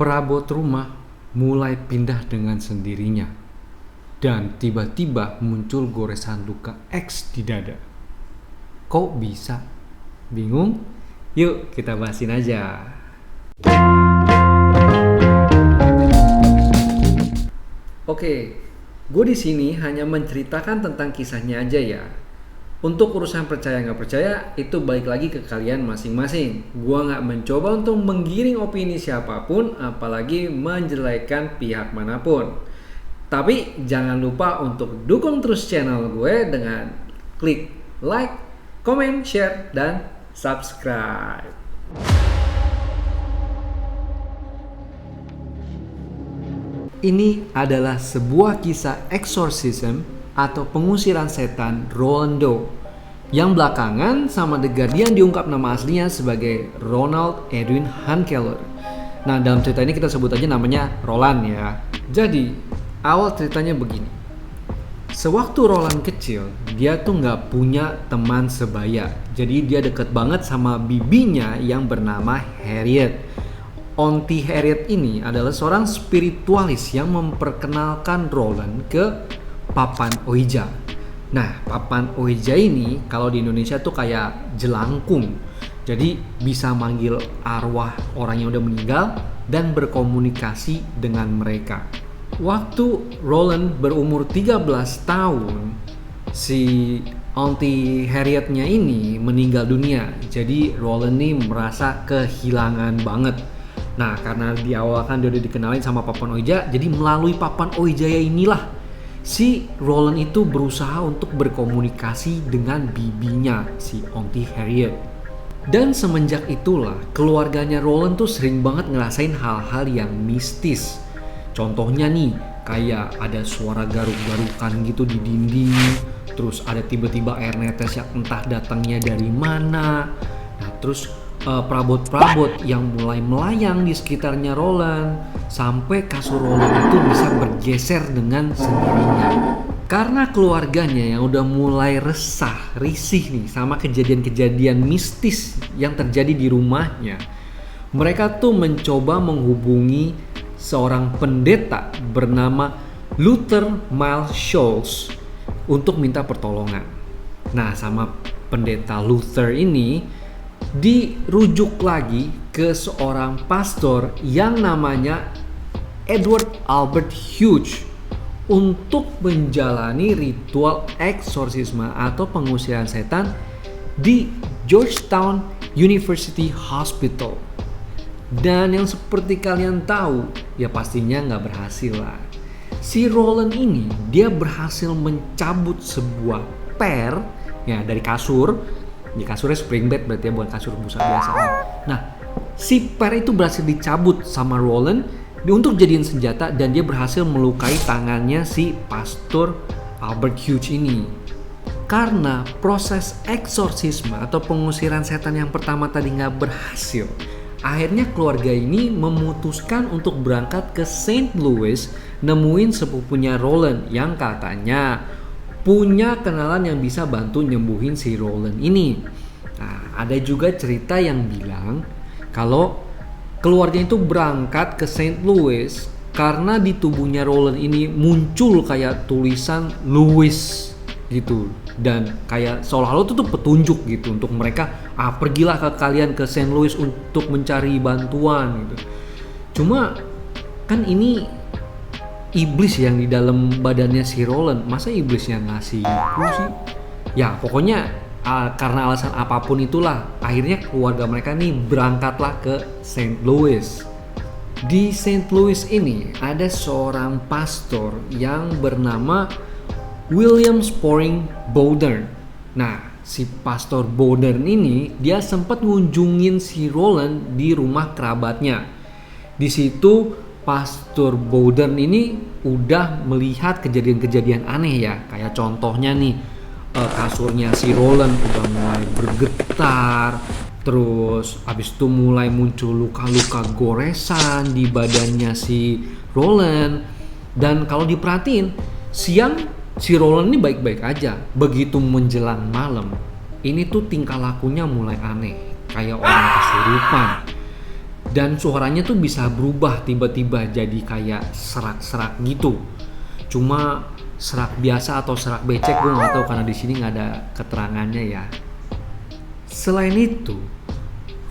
perabot rumah mulai pindah dengan sendirinya. Dan tiba-tiba muncul goresan luka X di dada. Kok bisa? Bingung? Yuk kita bahasin aja. Oke, gue di sini hanya menceritakan tentang kisahnya aja ya. Untuk urusan percaya nggak percaya itu balik lagi ke kalian masing-masing. Gue nggak mencoba untuk menggiring opini siapapun, apalagi menjelekkan pihak manapun. Tapi jangan lupa untuk dukung terus channel gue dengan klik like, comment, share, dan subscribe. Ini adalah sebuah kisah exorcism atau pengusiran setan Rolando yang belakangan sama The Guardian diungkap nama aslinya sebagai Ronald Edwin Hunkeler. Nah, dalam cerita ini kita sebut aja namanya Roland ya. Jadi, awal ceritanya begini. Sewaktu Roland kecil, dia tuh nggak punya teman sebaya. Jadi dia deket banget sama bibinya yang bernama Harriet. Auntie Harriet ini adalah seorang spiritualis yang memperkenalkan Roland ke Papan Ouija. Nah, Papan Ouija ini kalau di Indonesia tuh kayak jelangkung. Jadi bisa manggil arwah orang yang udah meninggal dan berkomunikasi dengan mereka. Waktu Roland berumur 13 tahun, si Auntie Harriet-nya ini meninggal dunia. Jadi Roland nih merasa kehilangan banget. Nah, karena di awal kan dia udah dikenalin sama Papan Ouija, jadi melalui Papan Ouija inilah si Roland itu berusaha untuk berkomunikasi dengan bibinya, si Auntie Harriet. Dan semenjak itulah keluarganya Roland tuh sering banget ngerasain hal-hal yang mistis. Contohnya nih, kayak ada suara garuk-garukan gitu di dinding, terus ada tiba-tiba air netes yang entah datangnya dari mana. Nah, terus perabot-perabot yang mulai melayang di sekitarnya Roland, sampai kasur Roland itu bisa bergeser dengan sendirinya. Karena keluarganya yang udah mulai risih nih sama kejadian-kejadian mistis yang terjadi di rumahnya, mereka tuh mencoba menghubungi seorang pendeta bernama Luther Miles Scholz untuk minta pertolongan. Nah, sama pendeta Luther ini dirujuk lagi ke seorang pastor yang namanya Edward Albert Hughes untuk menjalani ritual eksorsisme atau pengusiran setan di Georgetown University Hospital. Dan yang seperti kalian tahu, ya pastinya nggak berhasil lah. Si Roland ini, dia berhasil mencabut sebuah per ya dari kasur. Di kasurnya spring bed berarti ya, bukan kasur busa biasa. Nah, si per itu berhasil dicabut sama Roland untuk jadiin senjata dan dia berhasil melukai tangannya si pastor Albert Hughes ini. Karena proses eksorsisme atau pengusiran setan yang pertama tadi nggak berhasil, akhirnya keluarga ini memutuskan untuk berangkat ke St. Louis nemuin sepupunya Roland yang katanya punya kenalan yang bisa bantu nyembuhin si Roland ini. Nah, ada juga cerita yang bilang kalau keluarga itu berangkat ke St. Louis karena di tubuhnya Roland ini muncul kayak tulisan Louis gitu. Dan kayak seolah-olah itu tuh petunjuk gitu untuk mereka, pergilah kalian ke St. Louis untuk mencari bantuan gitu. Cuma kan ini iblis yang di dalam badannya si Roland, masa iblis yang ngasih clue sih? Ya pokoknya karena alasan apapun itulah, akhirnya keluarga mereka nih berangkatlah ke St. Louis. Di St. Louis ini ada seorang pastor yang bernama William Sporing Bowdern. Nah, si pastor Bowdern ini dia sempat ngunjungin si Roland di rumah kerabatnya. Di situ Pastor Bowdern ini udah melihat kejadian-kejadian aneh ya. Kayak contohnya nih, kasurnya si Roland udah mulai bergetar. Terus abis itu mulai muncul luka-luka goresan di badannya si Roland. Dan kalau diperhatiin, siang si Roland ini baik-baik aja. Begitu menjelang malam, ini tuh tingkah lakunya mulai aneh. Kayak orang kesurupan. Dan suaranya tuh bisa berubah tiba-tiba jadi kayak serak-serak gitu. Cuma serak biasa atau serak becek gue nggak tahu karena di sini nggak ada keterangannya ya. Selain itu,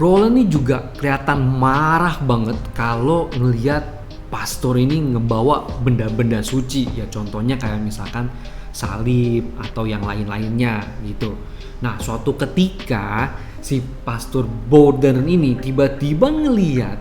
Roland ini juga kelihatan marah banget kalau ngelihat pastor ini ngebawa benda-benda suci. Ya contohnya kayak misalkan salib atau yang lain-lainnya gitu. Nah, suatu ketika si pastor Bowden ini tiba-tiba ngeliat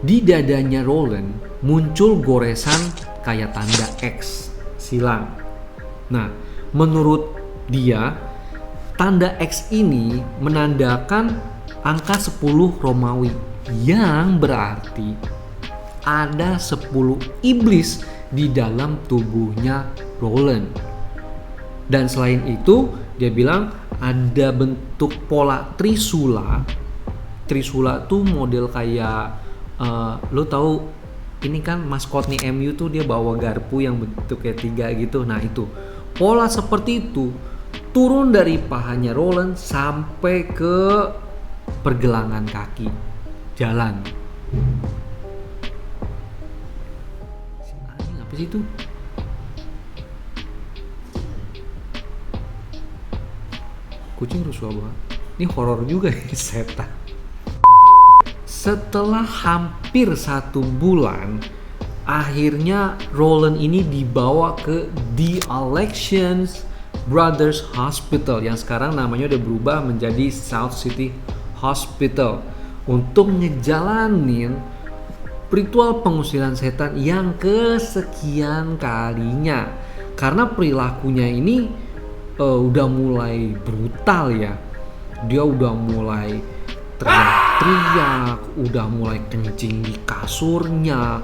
di dadanya Roland muncul goresan kayak tanda X silang. Nah, menurut dia tanda X ini menandakan angka 10 Romawi yang berarti ada 10 iblis di dalam tubuhnya Roland. Dan selain itu dia bilang ada bentuk pola trisula. Trisula tuh model kayak lo tahu ini kan maskotnya MU tuh dia bawa garpu yang bentuknya 3 gitu. Nah itu pola seperti itu turun dari pahanya Roland sampai ke pergelangan kaki jalan. Anjing apa sih itu? Kucing rusuh banget. Ini horor juga ya setan. Setelah hampir 1 bulan, akhirnya Roland ini dibawa ke The Alexians Brothers Hospital yang sekarang namanya udah berubah menjadi South City Hospital untuk ngejalanin ritual pengusiran setan yang kesekian kalinya. Karena perilakunya ini udah mulai brutal ya. Dia udah mulai teriak-teriak, udah mulai kencing di kasurnya.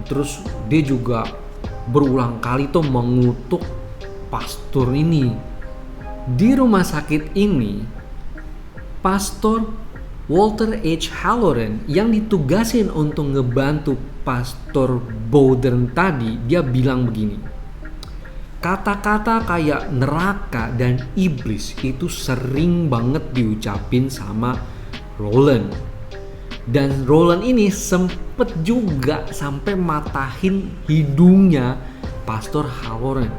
Terus dia juga berulang kali tuh mengutuk pastor ini. Di rumah sakit ini, Pastor Walter H. Halloran yang ditugasin untuk ngebantu Pastor Bowden tadi, dia bilang begini. Kata-kata kayak neraka dan iblis itu sering banget diucapin sama Roland. Dan Roland ini sempet juga sampai matahin hidungnya Pastor Halloran.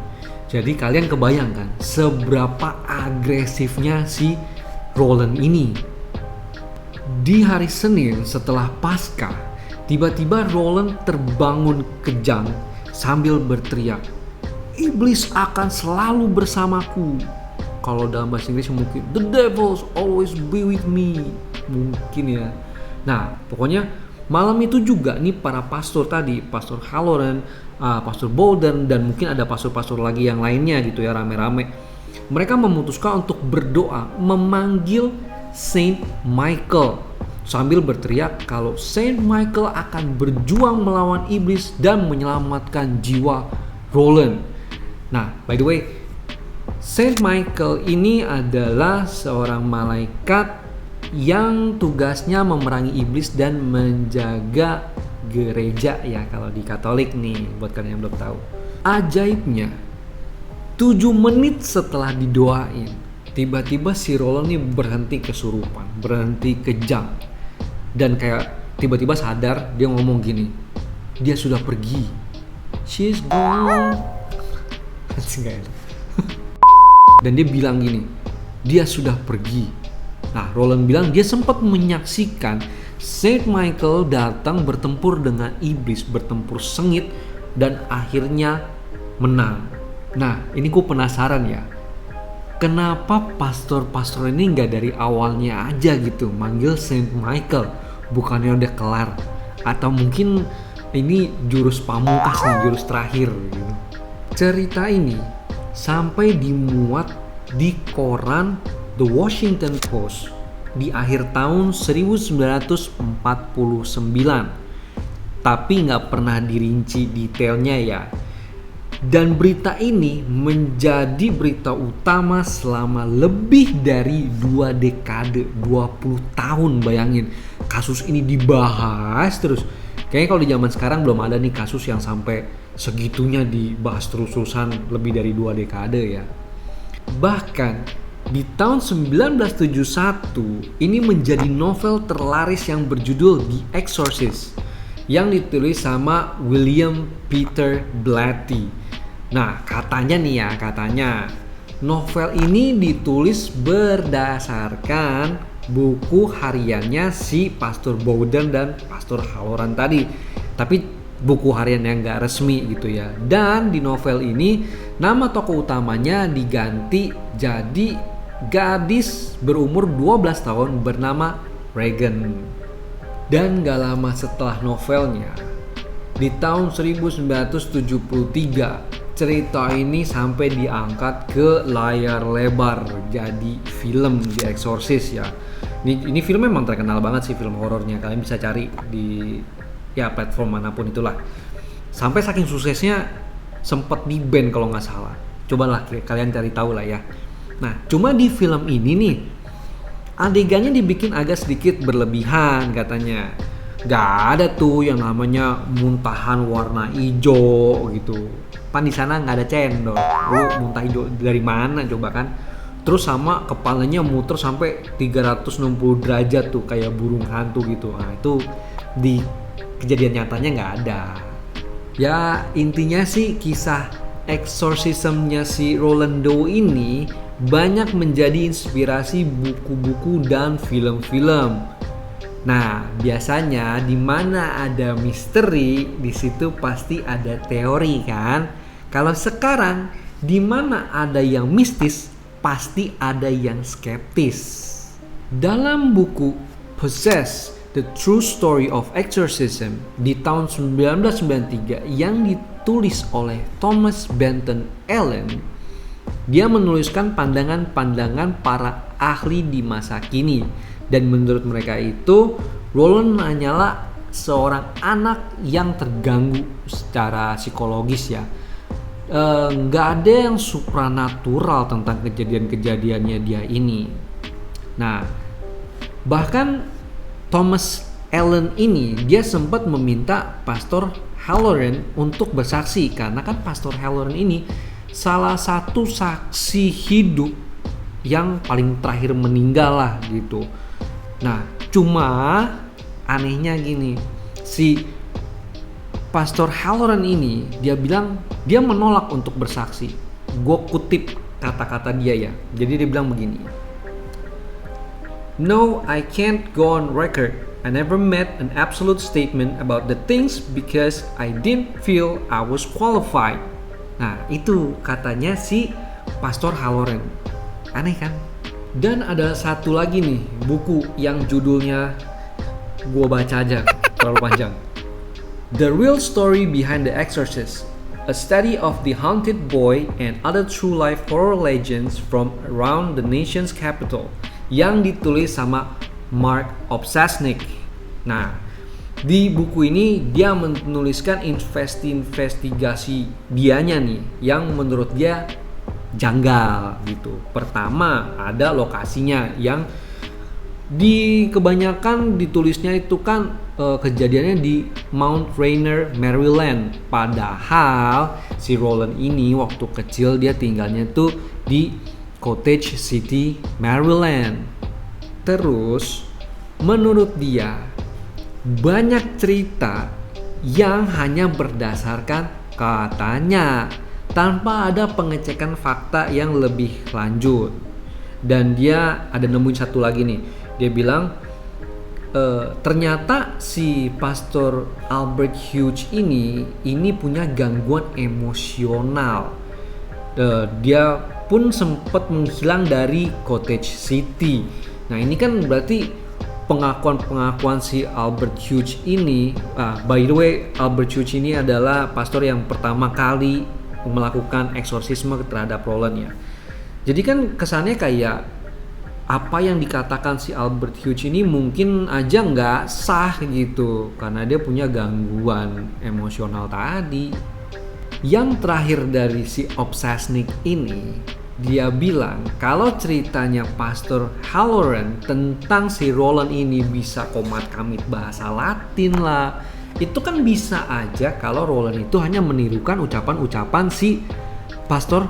Jadi kalian kebayangkan seberapa agresifnya si Roland ini. Di hari Senin setelah Paskah, tiba-tiba Roland terbangun kejang sambil berteriak, "Iblis akan selalu bersamaku." Kalau dalam bahasa Inggris mungkin "The devils always be with me." Mungkin ya. Nah, pokoknya malam itu juga nih para pastor tadi, Pastor Halloran, Pastor Bowden, dan mungkin ada pastor-pastor lagi yang lainnya gitu ya, rame-rame. Mereka memutuskan untuk berdoa memanggil Saint Michael sambil berteriak kalau Saint Michael akan berjuang melawan iblis dan menyelamatkan jiwa Roland. Nah, by the way, Saint Michael ini adalah seorang malaikat yang tugasnya memerangi iblis dan menjaga gereja ya kalau di Katolik nih, buat kalian yang belum tahu. Ajaibnya, 7 menit setelah didoain, tiba-tiba si Roland nih berhenti kesurupan, berhenti kejang. Dan kayak tiba-tiba sadar, dia ngomong gini, dia sudah pergi. She's gone. Dan dia bilang gini, dia sudah pergi. Nah, Roland bilang dia sempat menyaksikan Saint Michael datang bertempur dengan iblis, bertempur sengit dan akhirnya menang. Nah, ini gue penasaran ya, kenapa pastor-pastor ini nggak dari awalnya aja gitu manggil Saint Michael, bukannya udah kelar? Atau mungkin ini jurus pamungkas nih, jurus terakhir gitu. Cerita ini sampai dimuat di koran The Washington Post di akhir tahun 1949, tapi nggak pernah dirinci detailnya ya. Dan berita ini menjadi berita utama selama lebih dari 2 dekade, 20 tahun. Bayangin, kasus ini dibahas terus. Kayaknya kalau di zaman sekarang belum ada nih kasus yang sampai segitunya dibahas terus-terusan lebih dari 2 dekade ya. Bahkan Di tahun 1971, ini menjadi novel terlaris yang berjudul The Exorcist yang ditulis sama William Peter Blatty. Nah, katanya nih ya, novel ini ditulis berdasarkan buku hariannya si Pastor Bowden dan Pastor Halloran tadi. Tapi buku harian yang gak resmi gitu ya. Dan di novel ini nama tokoh utamanya diganti jadi gadis berumur 12 tahun bernama Regan. Dan gak lama setelah novelnya, di tahun 1973 cerita ini sampai diangkat ke layar lebar jadi film The Exorcist ya. Ini film memang terkenal banget sih, film horornya. Kalian bisa cari di ya platform manapun itulah. Sampai saking suksesnya sempat di-ban kalau nggak salah. Cobalah kalian cari tahu lah ya. Nah, cuma di film ini nih adegannya dibikin agak sedikit berlebihan katanya. Gak ada tuh yang namanya muntahan warna hijau gitu. Pan di sana nggak ada cendol. Lu muntah hijau dari mana coba kan? Terus sama kepalanya muter sampai 360 derajat tuh kayak burung hantu gitu. Nah, itu di kejadian nyatanya nggak ada. Ya intinya sih kisah exorcismnya si Roland Doe ini banyak menjadi inspirasi buku-buku dan film-film. Nah biasanya di mana ada misteri di situ pasti ada teori kan. Kalau sekarang di mana ada yang mistis pasti ada yang skeptis. Dalam buku Possessed, The True Story of Exorcism di tahun 1993 yang ditulis oleh Thomas Benton Allen, dia menuliskan pandangan-pandangan para ahli di masa kini. Dan menurut mereka itu, Roland hanyalah seorang anak yang terganggu secara psikologis ya. Nggak ada yang supranatural tentang kejadian-kejadiannya dia ini. Nah, bahkan Thomas Allen ini dia sempat meminta Pastor Halloran untuk bersaksi karena kan Pastor Halloran ini salah satu saksi hidup yang paling terakhir meninggal lah gitu. Nah, cuma anehnya gini, si Pastor Halloran ini dia bilang dia menolak untuk bersaksi. Gue kutip kata-kata dia ya. Jadi dia bilang begini. No, I can't go on record. I never made an absolute statement about the things because I didn't feel I was qualified. Nah, itu katanya si Pastor Halloran. Aneh kan? Dan ada satu lagi nih buku yang judulnya gua baca aja, terlalu panjang. The Real Story Behind the Exorcist, a study of the haunted boy and other true life horror legends from around the nation's capital, yang ditulis sama Mark Obsesnik. Nah, di buku ini dia menuliskan investigasi dianya nih yang menurut dia janggal gitu. Pertama, ada lokasinya yang di kebanyakan ditulisnya itu kan kejadiannya di Mount Rainier, Maryland. Padahal si Roland ini waktu kecil dia tinggalnya tuh di Cottage City, Maryland. Terus menurut dia banyak cerita yang hanya berdasarkan katanya tanpa ada pengecekan fakta yang lebih lanjut. Dan dia ada nemuin satu lagi nih. Dia bilang ternyata si Pastor Albert Hughes ini punya gangguan emosional. Dia pun sempat menghilang dari Cottage City. Nah ini kan berarti pengakuan si Albert Hughes ini. By the way, Albert Hughes ini adalah pastor yang pertama kali melakukan eksorsisme terhadap Roland ya. Jadi kan kesannya kayak apa yang dikatakan si Albert Hughes ini mungkin aja nggak sah gitu karena dia punya gangguan emosional tadi. Yang terakhir dari si Obsesnik ini, dia bilang kalau ceritanya Pastor Halloran tentang si Roland ini bisa komat kamit bahasa Latin lah, itu kan bisa aja kalau Roland itu hanya menirukan ucapan-ucapan si Pastor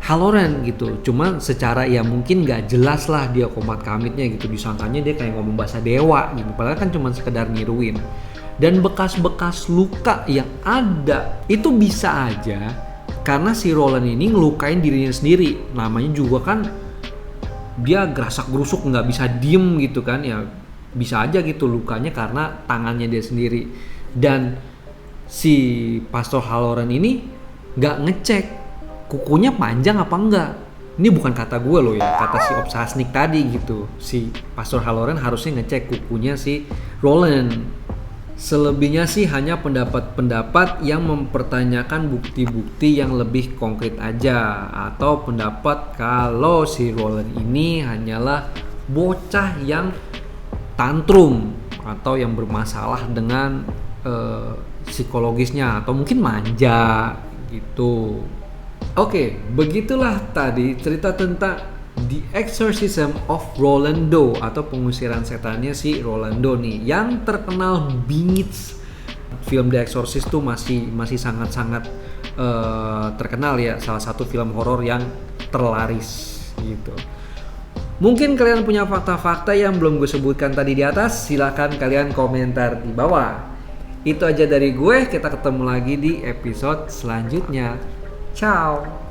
Halloran gitu. Cuma secara ya mungkin nggak jelas lah dia komat kamitnya gitu, disangkanya dia kayak ngomong bahasa dewa gitu, padahal kan cuma sekedar niruin. Dan bekas-bekas luka yang ada itu bisa aja karena si Roland ini ngelukain dirinya sendiri. Namanya juga kan dia gerasak gerusuk, nggak bisa diem gitu kan, ya bisa aja gitu lukanya karena tangannya dia sendiri. Dan si Pastor Halloran ini nggak ngecek kukunya panjang apa enggak. Ini bukan kata gue loh ya, kata si Obsasnik tadi gitu. Si Pastor Halloran harusnya ngecek kukunya si Roland. Selebihnya sih hanya pendapat-pendapat yang mempertanyakan bukti-bukti yang lebih konkret aja, atau pendapat kalau si Roland ini hanyalah bocah yang tantrum atau yang bermasalah dengan psikologisnya atau mungkin manja gitu. Oke, begitulah tadi cerita tentang The Exorcism of Rolando atau pengusiran setannya si Rolando nih, yang terkenal bingit. Film The Exorcist tuh masih sangat-sangat terkenal ya, salah satu film horor yang terlaris gitu. Mungkin kalian punya fakta-fakta yang belum gue sebutkan tadi di atas, silakan kalian komentar di bawah. Itu aja dari gue, kita ketemu lagi di episode selanjutnya. Ciao.